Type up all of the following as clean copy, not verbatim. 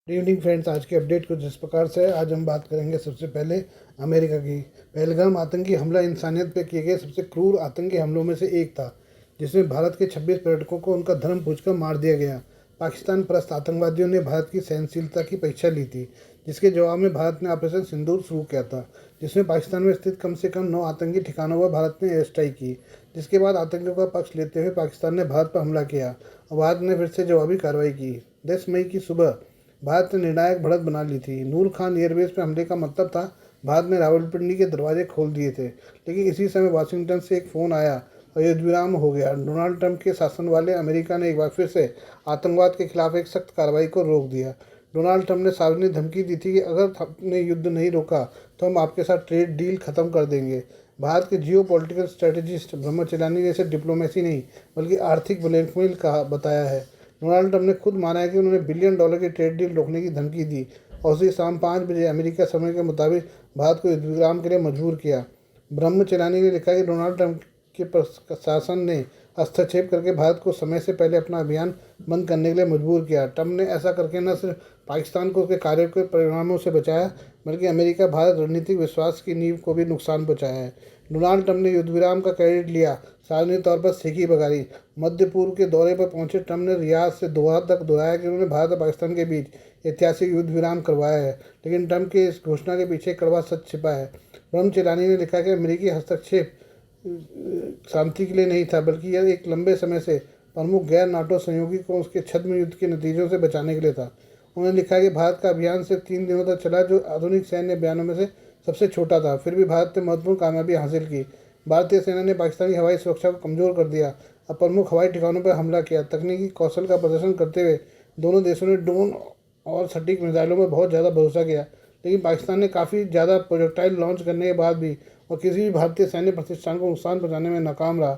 Good evening friends. आज की update कुछ इस प्रकार से है। आज हम बात करेंगे सबसे पहले अमेरिका की। पहलगाम आतंकी हमला इंसानियत पर किए गए सबसे क्रूर आतंकी हमलों में से एक था, जिसमें भारत के 26 पर्यटकों को उनका धर्म पूछकर मार दिया गया। पाकिस्तान परस्त आतंकवादियों ने भारत की सहनशीलता की परीक्षा ली थी, जिसके जवाब में भारत ने ऑपरेशन सिंदूर शुरू किया था, जिसमें पाकिस्तान में स्थित कम से कम 9 आतंकी ठिकानों पर भारत ने एयर स्ट्राइक की। जिसके बाद आतंकियों का पक्ष लेते हुए पाकिस्तान ने भारत पर हमला किया और भारत ने फिर से जवाबी कार्रवाई की। 10 मई की सुबह भारत ने निर्णायक बढ़त बना ली थी। नूर खान एयरबेस पर हमले का मतलब था भारत ने रावलपिंडी के दरवाजे खोल दिए थे, लेकिन इसी समय वाशिंगटन से एक फ़ोन आया और युद्ध विराम हो गया। डोनाल्ड ट्रंप के शासन वाले अमेरिका ने एक बार फिर से आतंकवाद के खिलाफ एक सख्त कार्रवाई को रोक दिया। डोनाल्ड ट्रंप ने सार्वजनिक धमकी दी थी कि अगर आपने युद्ध नहीं रोका तो हम आपके साथ ट्रेड डील खत्म कर देंगे। भारत के जियो पॉलिटिकल स्ट्रेटेजिस्ट ब्रह्मचर्यानी ने इसे डिप्लोमेसी नहीं बल्कि आर्थिक ब्लैकमेल कहा बताया है। डोनाल्ड ट्रंप ने खुद माना है कि उन्होंने बिलियन डॉलर की ट्रेड डील रोकने की धमकी दी और उसी शाम 5 बजे अमेरिका समय के मुताबिक भारत को युद्ध विराम के लिए मजबूर किया। ब्रह्मचर्यानी ने लिखा कि डोनाल्ड ट्रंप के प्रशासन ने हस्तक्षेप करके भारत को समय से पहले अपना अभियान बंद करने के लिए मजबूर किया। ट्रंप ने ऐसा करके न सिर्फ पाकिस्तान को उसके कार्यों के परिणामों से बचाया, बल्कि अमेरिका भारत रणनीतिक विश्वास की नींव को भी नुकसान पहुंचाया है। डोनाल्ड ट्रंप ने युद्ध विराम का क्रेडिट लिया, सार्वजनिक तौर पर सेकी बगारी। मध्य पूर्व के दौरे पर पहुंचे ट्रंप ने रियाद से दोहा तक दोहराया कि उन्होंने भारत और पाकिस्तान के बीच ऐतिहासिक युद्ध विराम करवाया है, लेकिन ट्रंप के इस घोषणा के पीछे कड़वा सच छिपा है। ब्रह्मचर्यानी ने लिखा कि अमेरिकी हस्तक्षेप शांति के लिए नहीं था, बल्कि यह एक लंबे समय से प्रमुख गैर नाटो सहयोगी को उसके छद्म युद्ध के नतीजों से बचाने के लिए था। उन्होंने लिखा कि भारत का अभियान सिर्फ 3 दिनों तक चला, जो आधुनिक सैन्य अभियानों में से सबसे छोटा था। फिर भी भारत ने महत्वपूर्ण कामयाबी हासिल की। भारतीय सेना ने पाकिस्तानी हवाई सुरक्षा को कमजोर कर दिया और प्रमुख हवाई ठिकानों पर हमला किया। तकनीकी कौशल का प्रदर्शन करते हुए दोनों देशों ने ड्रोन और सटीक मिसाइलों पर बहुत ज़्यादा भरोसा किया, लेकिन पाकिस्तान ने काफ़ी ज़्यादा प्रोजेक्टाइल लॉन्च करने के बाद भी और किसी भी भारतीय सैन्य प्रतिष्ठान को नुकसान पहुंचाने में नाकाम रहा।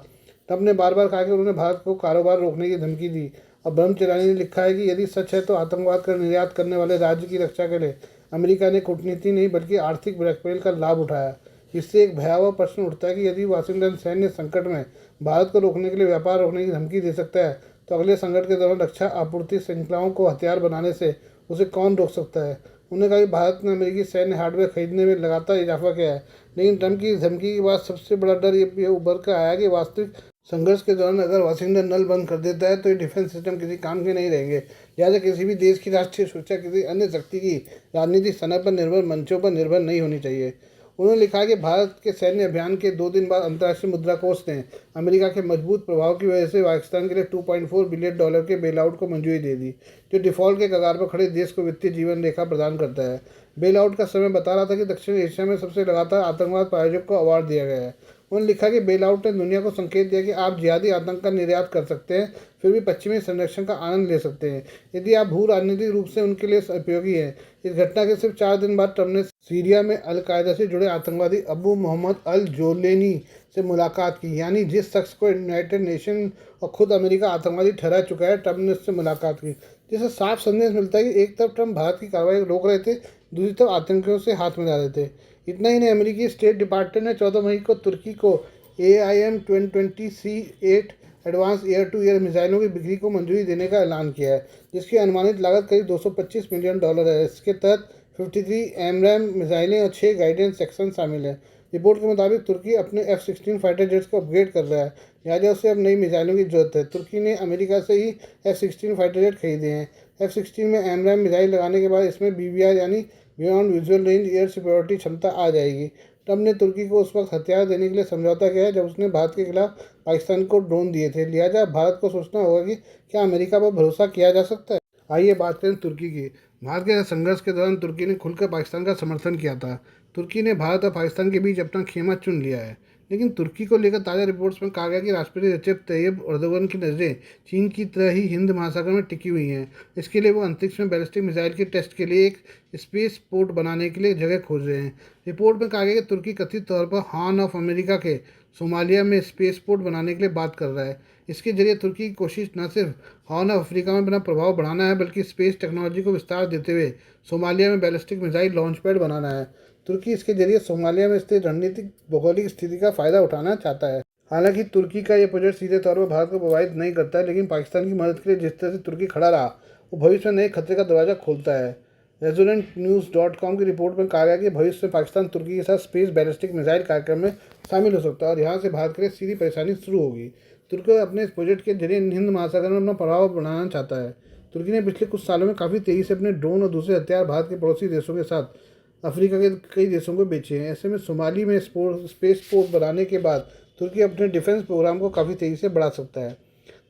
ट्रंप ने बार बार कहा कि उन्होंने भारत को कारोबार रोकने की धमकी दी और ब्रह्मचर्यानी ने लिखा है कि यदि सच है तो आतंकवाद का निर्यात करने वाले राज्य की रक्षा के लिए अमेरिका ने कूटनीति नहीं बल्कि आर्थिक ब्लैकमेल का लाभ उठाया। इससे एक भयावह प्रश्न उठता है कि यदि वाशिंगटन सैन्य संकट में भारत को रोकने के लिए व्यापार रोकने की धमकी दे सकता है, तो अगले संकट के दौरान रक्षा आपूर्ति श्रृंखलाओं को हथियार बनाने से उसे कौन रोक सकता है। उन्होंने कहा कि भारत ने अमेरिकी सैन्य हार्डवेयर खरीदने में लगातार इजाफा किया है, लेकिन ट्रंप की इस धमकी के बाद सबसे बड़ा डर ये उभर कर आया कि वास्तविक संघर्ष के दौरान अगर वाशिंगटन नल बंद कर देता है तो ये डिफेंस सिस्टम किसी काम के नहीं रहेंगे। लिहाजा किसी भी देश की राष्ट्रीय सुरक्षा किसी अन्य शक्ति की राजनीतिक सनक पर निर्भर मंचों पर निर्भर नहीं होनी चाहिए। उन्होंने लिखा कि भारत के सैन्य अभियान के 2 दिन बाद अंतर्राष्ट्रीय मुद्रा कोष ने अमेरिका के मजबूत प्रभाव की वजह से पाकिस्तान के लिए $2.4 बिलियन के बेल आउट को मंजूरी दे दी, जो डिफॉल्ट के कगार पर खड़े देश को वित्तीय जीवन रेखा प्रदान करता है। बेल आउट का समय बता रहा था कि दक्षिण एशिया में सबसे लगातार आतंकवाद प्रायोजक को अवार्ड दिया गया है। उन्होंने लिखा कि बेल आउट ने दुनिया को संकेत दिया कि आप जिहादी आतंक का निर्यात कर सकते हैं, फिर भी पश्चिमी संरक्षण का आनंद ले सकते हैं यदि आप भू राजनीतिक रूप से उनके लिए उपयोगी हैं। इस घटना के सिर्फ 4 दिन बाद ट्रंप ने सीरिया में अलकायदा से जुड़े आतंकवादी अबू मोहम्मद अल जोलेनी से मुलाकात की, यानी जिस शख्स को यूनाइटेड नेशन और खुद अमेरिका आतंकवादी ठहरा चुका है। ट्रंप ने उससे मुलाकात की, जिससे साफ संदेश मिलता है कि एक तरफ ट्रंप भारत की कार्रवाई रोक रहे थे, दूसरी तरफ आतंकियों से हाथ मिला रहे थे। इतना ही नहीं, अमेरिकी स्टेट डिपार्टमेंट ने 14 मई को तुर्की को AIM-120C8 advance air to air मिसाइलों की बिक्री को मंजूरी देने का ऐलान किया है, जिसकी अनुमानित लागत करीब $225 मिलियन है। इसके तहत 53 AMRAAM मिसाइलें और 6 गाइडेंस सेक्शन शामिल हैं। रिपोर्ट के मुताबिक तुर्की अपने F-16 फाइटर जेट्स को अपग्रेड कर रहा है, लिहाजा उसे अब नई मिसाइलों की जरूरत है। तुर्की ने अमेरिका से ही F-16 फाइटर जेट खरीदे हैं। F-16 में AMRAAM मिसाइल लगाने के बाद इसमें BVR यानी beyond visual range air security क्षमता आ जाएगी। ट्रंप ने तुर्की को उस वक्त हथियार देने के लिए समझौता किया है जब उसने भारत के खिलाफ पाकिस्तान को ड्रोन दिए थे। लिहाजा भारत को सोचना होगा कि क्या अमेरिका पर भरोसा किया जा सकता है। आइए बात करें तुर्की की। भारत के संघर्ष के दौरान तुर्की ने खुलकर पाकिस्तान का समर्थन किया था। तुर्की ने भारत और पाकिस्तान के बीच अपना खेमा चुन लिया है, लेकिन तुर्की को लेकर ताज़ा रिपोर्ट्स में कहा गया कि राष्ट्रपति रजब तैयब अर्दोगन की नज़रें चीन की तरह ही हिंद महासागर में टिकी हुई हैं। इसके लिए वो अंतरिक्ष में बैलिस्टिक मिसाइल के टेस्ट के लिए एक स्पेस पोर्ट बनाने के लिए जगह खोज रहे हैं। रिपोर्ट में कहा गया कि तुर्की कथित तौर पर हॉर्न ऑफ अमेरिका के सोमालिया में स्पेस पोर्ट बनाने के लिए बात कर रहा है। इसके जरिए तुर्की की कोशिश न सिर्फ हॉर्न ऑफ अफ्रीका में अपना प्रभाव बढ़ाना है, बल्कि स्पेस टेक्नोलॉजी को विस्तार देते हुए सोमालिया में बैलिस्टिक मिसाइल लॉन्च पैड बनाना है। तुर्की इसके जरिए सोमालिया में स्थित रणनीतिक भौगोलिक स्थिति का फायदा उठाना चाहता है। हालांकि तुर्की का यह प्रोजेक्ट सीधे तौर पर भारत को प्रभावित नहीं करता है, लेकिन पाकिस्तान की मदद के लिए जिस तरह से तुर्की खड़ा रहा वो भविष्य में नए खतरे का दरवाज़ा खोलता है। resolutnews.com की रिपोर्ट में कहा गया कि भविष्य में पाकिस्तान तुर्की के साथ स्पेस बैलिस्टिक मिसाइल कार्यक्रम में शामिल हो सकता है और यहाँ से भारत के लिए सीधी परेशानी शुरू होगी। तुर्की अपने इस प्रोजेक्ट के जरिए हिंद महासागर में अपना प्रभाव बढ़ाना चाहता है। तुर्की ने पिछले कुछ सालों में काफ़ी तेज़ी से अपने ड्रोन और दूसरे हथियार भारत के पड़ोसी देशों के साथ अफ्रीका के कई देशों को बेचे हैं। ऐसे में सोमाली में स्पेस पोर्ट बनाने के बाद तुर्की अपने डिफेंस प्रोग्राम को काफ़ी तेज़ी से बढ़ा सकता है।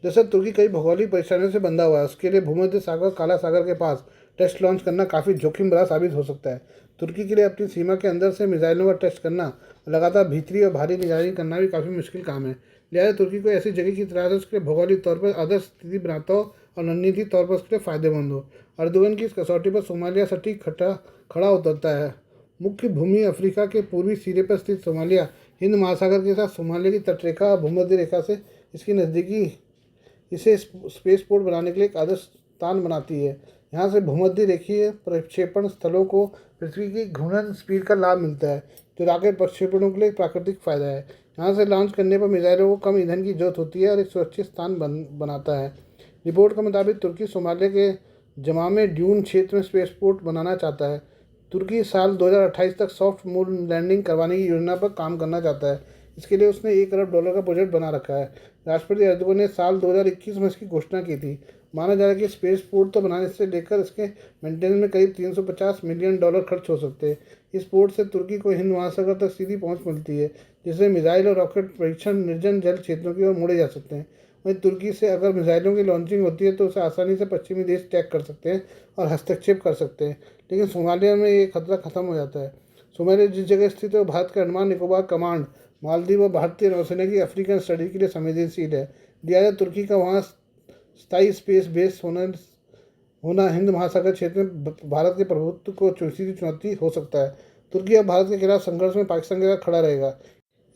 दरअसल तुर्की कई भौगोलिक परेशानियों से बंधा हुआ है। उसके लिए भूमध्य सागर और काला सागर के पास टेस्ट लॉन्च करना काफ़ी जोखिम भरा साबित हो सकता है। तुर्की के लिए अपनी सीमा के अंदर से मिसाइलों का टेस्ट करना, लगातार भीतरी और भारी निगरानी करना भी काफ़ी मुश्किल काम है। लिहाजा तुर्की को ऐसी जगह की तलाश है उसके लिए भौगोलिक तौर पर आदर्श स्थिति बनाता हो और रणनीतिक तौर पर उसके लिए फ़ायदेमंद हो। अर्दोगन की इस कसौटी पर सोमालिया सटीक खड़ा उतरता है। मुख्य भूमि अफ्रीका के पूर्वी सिरे पर स्थित सोमालिया हिंद महासागर के साथ सोमालिया की तटरेखा और भूमध्य रेखा से इसकी नज़दीकी इसे स्पेस पोर्ट बनाने के लिए एक आदर्श स्थान बनाती है। यहाँ से भूमध्य रेखीय प्रक्षेपण स्थलों को पृथ्वी की घूर्णन स्पीड का लाभ मिलता है, जो रॉकेट प्रक्षेपणों के लिए प्राकृतिक फायदा है। यहाँ से लॉन्च करने पर मिसाइलों को कम ईंधन की जरूरत होती है और एक सुरक्षित स्थान बनाता है। रिपोर्ट के मुताबिक तुर्की सोमालिया के जमामे ड्यून क्षेत्र में स्पेस पोर्ट बनाना चाहता है। तुर्की साल 2028 तक सॉफ्ट मून लैंडिंग करवाने की योजना पर काम करना चाहता है। इसके लिए उसने $1 अरब का बजट बना रखा है। राष्ट्रपति एर्दोगन ने साल 2021 में इसकी घोषणा की थी। माना जा रहा है कि स्पेस पोर्ट तो बनाने से लेकर इसके मेंटेनेंस में करीब $350 मिलियन खर्च हो सकते हैं। इस पोर्ट से तुर्की को हिंद महासागर तक सीधी पहुंच मिलती है, जिससे मिसाइल और रॉकेट परीक्षण निर्जन जल क्षेत्रों की ओर मोड़े जा सकते हैं। वहीं तुर्की से अगर मिसाइलों की लॉन्चिंग होती है तो उसे आसानी से पश्चिमी देश टैग कर सकते हैं और हस्तक्षेप कर सकते हैं, लेकिन सोमालिया में ये खतरा खत्म हो जाता है। सोमालिया जिस जगह स्थित है भारत के अंडमान निकोबार कमांड, मालदीव और भारतीय नौसेना की अफ्रीकन स्टडी के लिए संवेदनशील है। लिहाजा तुर्की का वहाँ स्थायी स्पेस बेस होना हिंद महासागर क्षेत्र में भारत के प्रभुत्व को सीधी चुनौती हो सकता है। तुर्की अब भारत के खिलाफ संघर्ष में पाकिस्तान के साथ खड़ा रहेगा।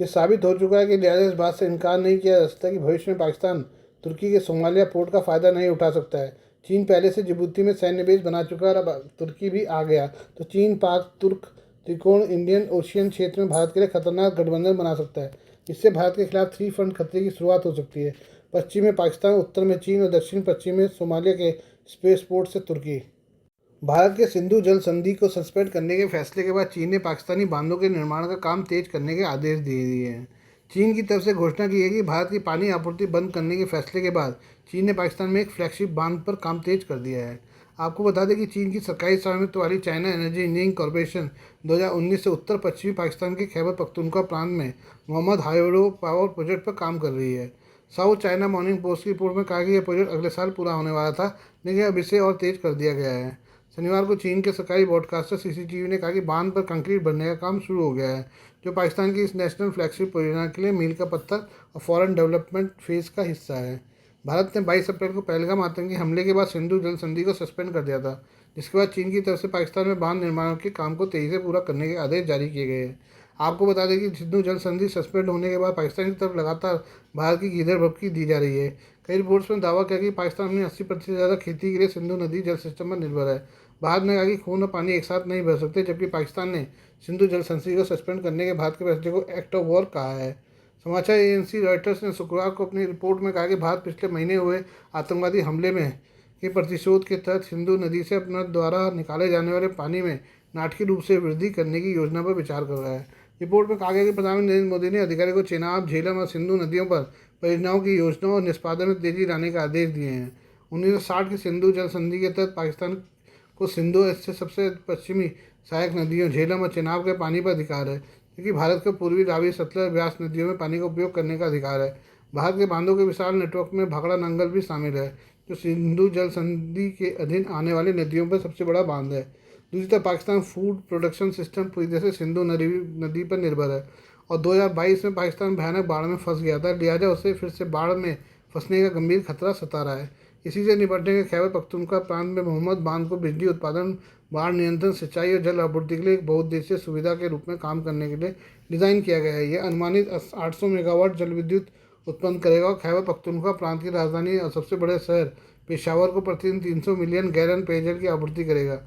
ये साबित हो चुका है कि लिहाजा इस बात से इनकार नहीं किया जा सकता कि भविष्य में पाकिस्तान तुर्की के सोमालिया पोर्ट का फ़ायदा नहीं उठा सकता है। चीन पहले से जिबूती में सैन्य बेस बना चुका है और अब तुर्की भी आ गया तो चीन पाक तुर्क त्रिकोण इंडियन ओशियन क्षेत्र में भारत के लिए खतरनाक गठबंधन बना सकता है। इससे भारत के खिलाफ 3 फ्रंट खतरे की शुरुआत हो सकती है। पश्चिम में पाकिस्तान, उत्तर में चीन और दक्षिण पश्चिम में सोमालिया के स्पेस पोर्ट से तुर्की। भारत के सिंधु जल संधि को सस्पेंड करने के फैसले के बाद चीन ने पाकिस्तानी बांधों के निर्माण का काम तेज करने के आदेश दे दिए हैं। चीन की तरफ से घोषणा की है कि भारत की पानी आपूर्ति बंद करने के फैसले के बाद चीन ने पाकिस्तान में एक फ्लैगशिप बांध पर काम तेज कर दिया है। आपको बता दें कि चीन की सरकारी स्वामित्व वाली चाइना एनर्जी इंजीनियरिंग कॉरपोरेशन 2019 से उत्तर पश्चिमी पाकिस्तान के खैबर पख्तूनख्वा प्रांत में मोहम्मद हाइड्रो पावर प्रोजेक्ट पर काम कर रही है। साउथ चाइना मॉर्निंग पोस्ट की रिपोर्ट में कहा कि यह प्रोजेक्ट अगले साल पूरा होने वाला था, लेकिन अब इसे और तेज कर दिया गया है। शनिवार को चीन के सरकारी ब्रॉडकास्टर सीसीटीवी ने कहा कि बांध पर कंक्रीट भरने का काम शुरू हो गया है, जो पाकिस्तान की इस नेशनल फ्लैगशिप परियोजना के लिए मील का पत्थर और फॉरेन डेवलपमेंट फेज का हिस्सा है। भारत ने 22 अप्रैल को पहलगाम आतंकी हमले के बाद सिंधु जल संधि को सस्पेंड कर दिया था, जिसके बाद चीन की तरफ से पाकिस्तान में बांध निर्माण के काम को तेजी से पूरा करने के आदेश जारी किए गए हैं। आपको बता दें कि सिंधु जल संधि सस्पेंड होने के बाद पाकिस्तान की तरफ लगातार भारत की गिरदर भपकी दी जा रही है। कई रिपोर्ट्स में दावा किया कि पाकिस्तान अपनी 80% से ज़्यादा खेती के लिए सिंधु नदी जल सिस्टम पर निर्भर है। भारत ने कहा कि खून और पानी एक साथ नहीं बह सकते, जबकि पाकिस्तान ने सिंधु जल संधि को सस्पेंड करने के भारत के फैसले को एक्ट ऑफ वॉर कहा है। समाचार एजेंसी रॉयटर्स ने शुक्रवार को अपनी रिपोर्ट में कहा कि भारत पिछले महीने हुए आतंकवादी हमले में के प्रतिशोध के तहत सिंधु नदी से अपने द्वारा निकाले जाने वाले पानी में नाटकीय रूप से वृद्धि करने की योजना पर विचार कर रहा है। रिपोर्ट में कहा गया कि प्रधानमंत्री नरेंद्र मोदी ने अधिकारियों को चेनाब, झेलम और सिंधु नदियों पर परियोजनाओं की योजनाओं और निष्पादन में तेजी लाने का आदेश दिए हैं। 1960 की सिंधु जल संधि के तहत पाकिस्तान को सिंधु से सबसे पश्चिमी सहायक नदियों झेलम और चेनाब के पानी पर अधिकार है, क्योंकि भारत के पूर्वी रावी सतलज ब्यास नदियों में पानी का उपयोग करने का अधिकार है। भारत के बांधों के विशाल नेटवर्क में भाखड़ा नंगल भी शामिल है, जो सिंधु जल संधि के अधीन आने वाली नदियों पर सबसे बड़ा बांध है। दूसरी तरफ पाकिस्तान फूड प्रोडक्शन सिस्टम पूरी तरह से सिंधु नदी पर निर्भर है और 2022 में पाकिस्तान भयानक बाढ़ में फंस गया था। लिहाजा उसे फिर से बाढ़ में फंसने का गंभीर खतरा सता रहा है। इसी से निपटने के खैबर पख्तूनख्वा प्रांत में मोहम्मद बांध को बिजली उत्पादन, बाढ़ नियंत्रण, सिंचाई और जल आपूर्ति के लिए एक बहुउद्देशीय सुविधा के रूप में काम करने के लिए डिज़ाइन किया गया है। यह अनुमानित 800 मेगावाट जल विद्युत उत्पन्न करेगा और खैबर पख्तूनख्वा प्रांत की राजधानी और सबसे बड़े शहर पेशावर को प्रतिदिन 300 मिलियन गैलन पेयजल की आपूर्ति करेगा।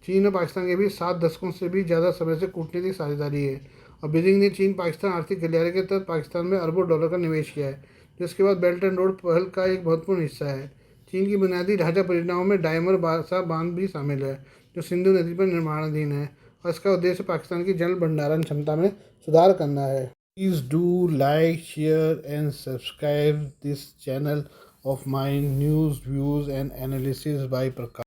चीन और पाकिस्तान के बीच 7 दशकों से भी ज़्यादा समय से कूटनीतिक साझेदारी है और बीजिंग ने चीन पाकिस्तान आर्थिक गलियारे के तहत पाकिस्तान में अरबों डॉलर का निवेश किया है, जिसके बाद बेल्ट एंड रोड पहल का एक महत्वपूर्ण हिस्सा है। चीन की बुनियादी ढांचा परियोजनाओं में डायमर बासा बांध भी शामिल है, जो सिंधु नदी पर निर्माणाधीन है और इसका उद्देश्य पाकिस्तान की जल भंडारण क्षमता में सुधार करना है। Please do like, share and subscribe this channel of my news, views and analysis by Prakash.